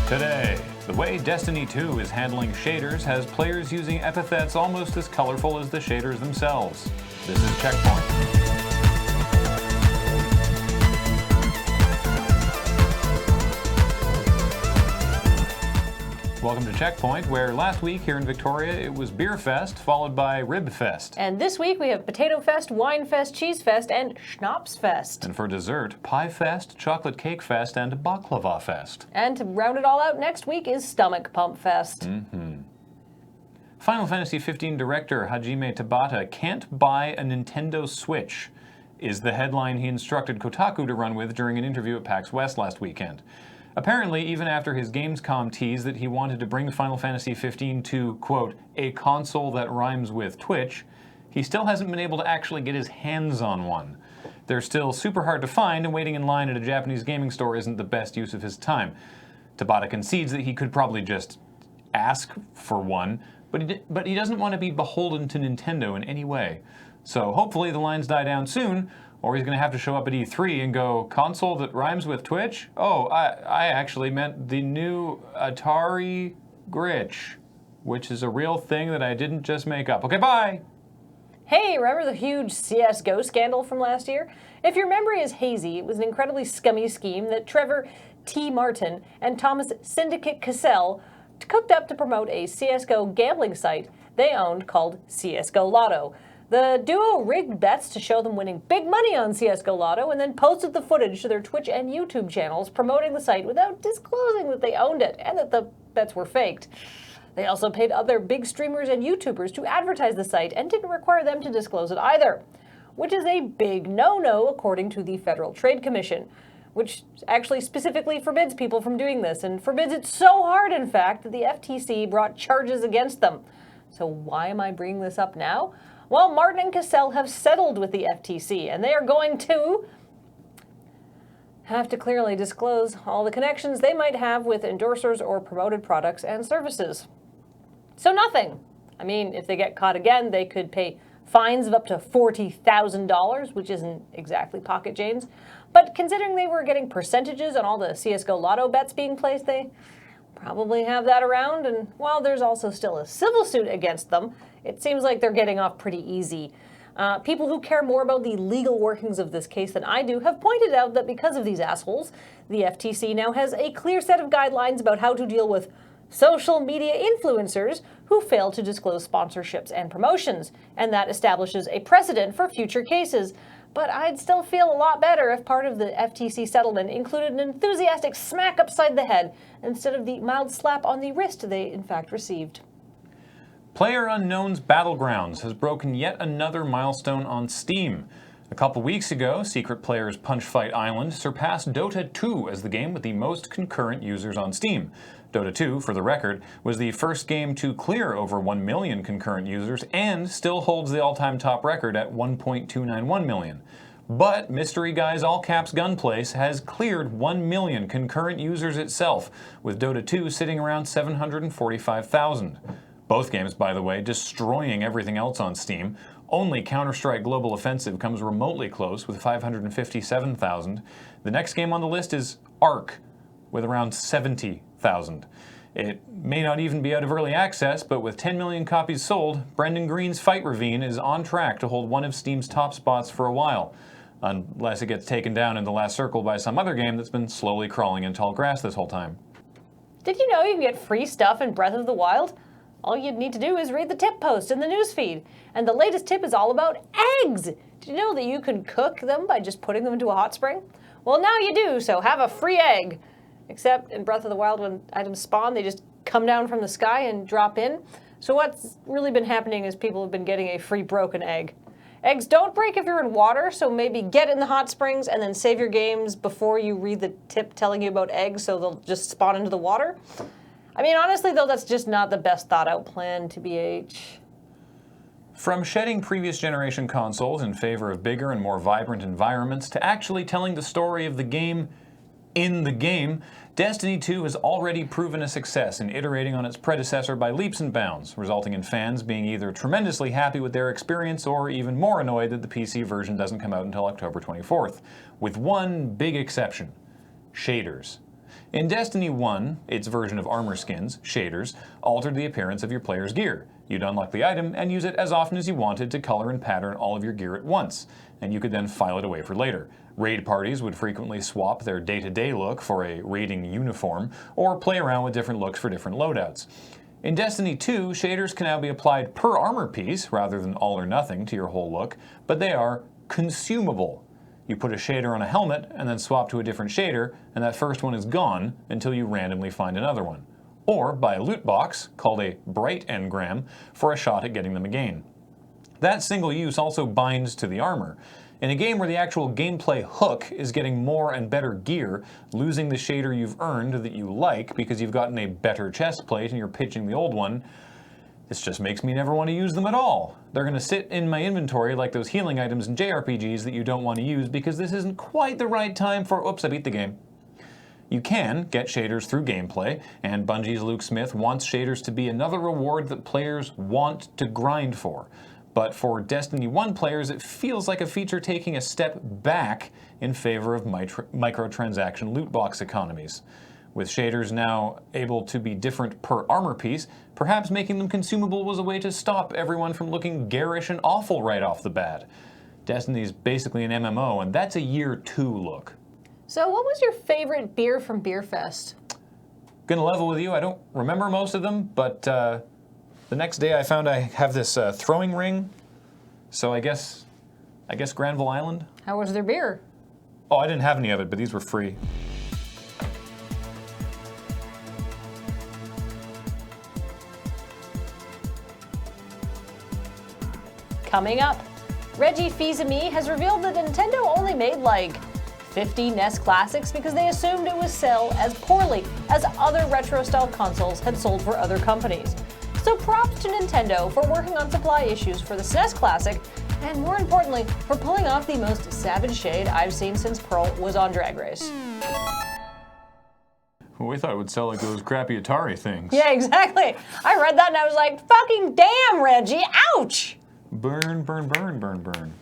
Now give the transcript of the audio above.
Today, the way Destiny 2 is handling shaders has players using epithets almost as colorful as the shaders themselves. This is CheckPoint. Welcome to CheckPoint, where last week here in Victoria it was Beer Fest, followed by Rib Fest. And this week we have Potato Fest, Wine Fest, Cheese Fest, and Schnapps Fest. And for dessert, Pie Fest, Chocolate Cake Fest, and Baklava Fest. And to round it all out next week is Stomach Pump Fest. Final Fantasy XV director Hajime Tabata can't buy a Nintendo Switch, is the headline he instructed Kotaku to run with during an interview at PAX West last weekend. Apparently, even after his Gamescom tease that he wanted to bring Final Fantasy XV to, quote, a console that rhymes with Twitch, he still hasn't been able to actually get his hands on one. They're still super hard to find, and waiting in line at a Japanese gaming store isn't the best use of his time. Tabata concedes that he could probably just ask for one, but he doesn't want to be beholden to Nintendo in any way. So hopefully the lines die down soon, or he's going to have to show up at E3 and go, console that rhymes with Twitch? Oh, I actually meant the new Atari Gritch, which is a real thing that I didn't just make up. Okay, bye! Hey, remember the huge CSGO scandal from last year? If your memory is hazy, it was an incredibly scummy scheme that Trevor T. Martin and Thomas Syndicate Cassell cooked up to promote a CSGO gambling site they owned called CSGO Lotto. The duo rigged bets to show them winning big money on CSGO Lotto and then posted the footage to their Twitch and YouTube channels promoting the site without disclosing that they owned it and that the bets were faked. They also paid other big streamers and YouTubers to advertise the site and didn't require them to disclose it either, which is a big no-no according to the Federal Trade Commission, which actually specifically forbids people from doing this, and forbids it so hard, in fact, that the FTC brought charges against them. So why am I bringing this up now? Well, Martin and Cassell have settled with the FTC, and they are going to have to clearly disclose all the connections they might have with endorsers or promoted products and services. So nothing. I mean, if they get caught again, they could pay fines of up to $40,000, which isn't exactly pocket change. But considering they were getting percentages on all the CSGO Lotto bets being placed, they probably have that around. And while there's also still a civil suit against them, it seems like they're getting off pretty easy. People who care more about the legal workings of this case than I do have pointed out that because of these assholes, the FTC now has a clear set of guidelines about how to deal with social media influencers who fail to disclose sponsorships and promotions, and that establishes a precedent for future cases. But I'd still feel a lot better if part of the FTC settlement included an enthusiastic smack upside the head instead of the mild slap on the wrist they in fact received. Playerunknown's Battlegrounds has broken yet another milestone on Steam. A couple weeks ago, Secret Player's Punchfight Island surpassed Dota 2 as the game with the most concurrent users on Steam. Dota 2, for the record, was the first game to clear over 1 million concurrent users and still holds the all-time top record at 1.291 million. But Mystery Guy's all-caps Gunplace has cleared 1 million concurrent users itself, with Dota 2 sitting around 745,000. Both games, by the way, destroying everything else on Steam. Only Counter-Strike Global Offensive comes remotely close with 557,000. The next game on the list is Ark, with around 70,000. It may not even be out of early access, but with 10 million copies sold, Brendan Green's Fight Ravine is on track to hold one of Steam's top spots for a while, unless it gets taken down in the last circle by some other game that's been slowly crawling in tall grass this whole time. Did you know you can get free stuff in Breath of the Wild? All you'd need to do is read the tip post in the newsfeed. And the latest tip is all about eggs. Did you know that you can cook them by just putting them into a hot spring? Well, now you do, so have a free egg. Except in Breath of the Wild, when items spawn, they just come down from the sky and drop in. So what's really been happening is people have been getting a free broken egg. Eggs don't break if you're in water, so maybe get in the hot springs and then save your games before you read the tip telling you about eggs so they'll just spawn into the water. I mean, honestly, though, that's just not the best thought-out plan, TBH. From shedding previous generation consoles in favor of bigger and more vibrant environments to actually telling the story of the game in the game, Destiny 2 has already proven a success in iterating on its predecessor by leaps and bounds, resulting in fans being either tremendously happy with their experience or even more annoyed that the PC version doesn't come out until October 24th, with one big exception. shaders. In Destiny 1, its version of armor skins, shaders, altered the appearance of your player's gear. You'd unlock the item and use it as often as you wanted to color and pattern all of your gear at once, and you could then file it away for later. Raid parties would frequently swap their day-to-day look for a raiding uniform, or play around with different looks for different loadouts. In Destiny 2, shaders can now be applied per armor piece rather than all or nothing to your whole look, but they are consumable. You put a shader on a helmet and then swap to a different shader, and that first one is gone until you randomly find another one. Or buy a loot box, called a bright engram, for a shot at getting them again. That single use also binds to the armor. In a game where the actual gameplay hook is getting more and better gear, losing the shader you've earned that you like because you've gotten a better chest plate and you're pitching the old one, this just makes me never want to use them at all. They're going to sit in my inventory like those healing items in JRPGs that you don't want to use because this isn't quite the right time for, oops, I beat the game. You can get shaders through gameplay, and Bungie's Luke Smith wants shaders to be another reward that players want to grind for. But for Destiny 1 players, it feels like a feature taking a step back in favor of microtransaction loot box economies. With shaders now able to be different per armor piece, perhaps making them consumable was a way to stop everyone from looking garish and awful right off the bat. Destiny's basically an MMO, and that's a year 2 look. So what was your favorite beer from Beer Fest? Gonna level with you, I don't remember most of them, but the next day I found I have this throwing ring, so I guess Granville Island. How was their beer? Oh, I didn't have any of it, but these were free. Coming up, Reggie Fils-Aimé has revealed that Nintendo only made like 50 NES Classics because they assumed it would sell as poorly as other retro-style consoles had sold for other companies. So props to Nintendo for working on supply issues for the SNES Classic, and more importantly, for pulling off the most savage shade I've seen since Pearl was on Drag Race. Well, we thought it would sell like those crappy Atari things. Yeah, exactly. I read that and I was like, fucking damn, Reggie, ouch! Burn, burn, burn, burn, burn.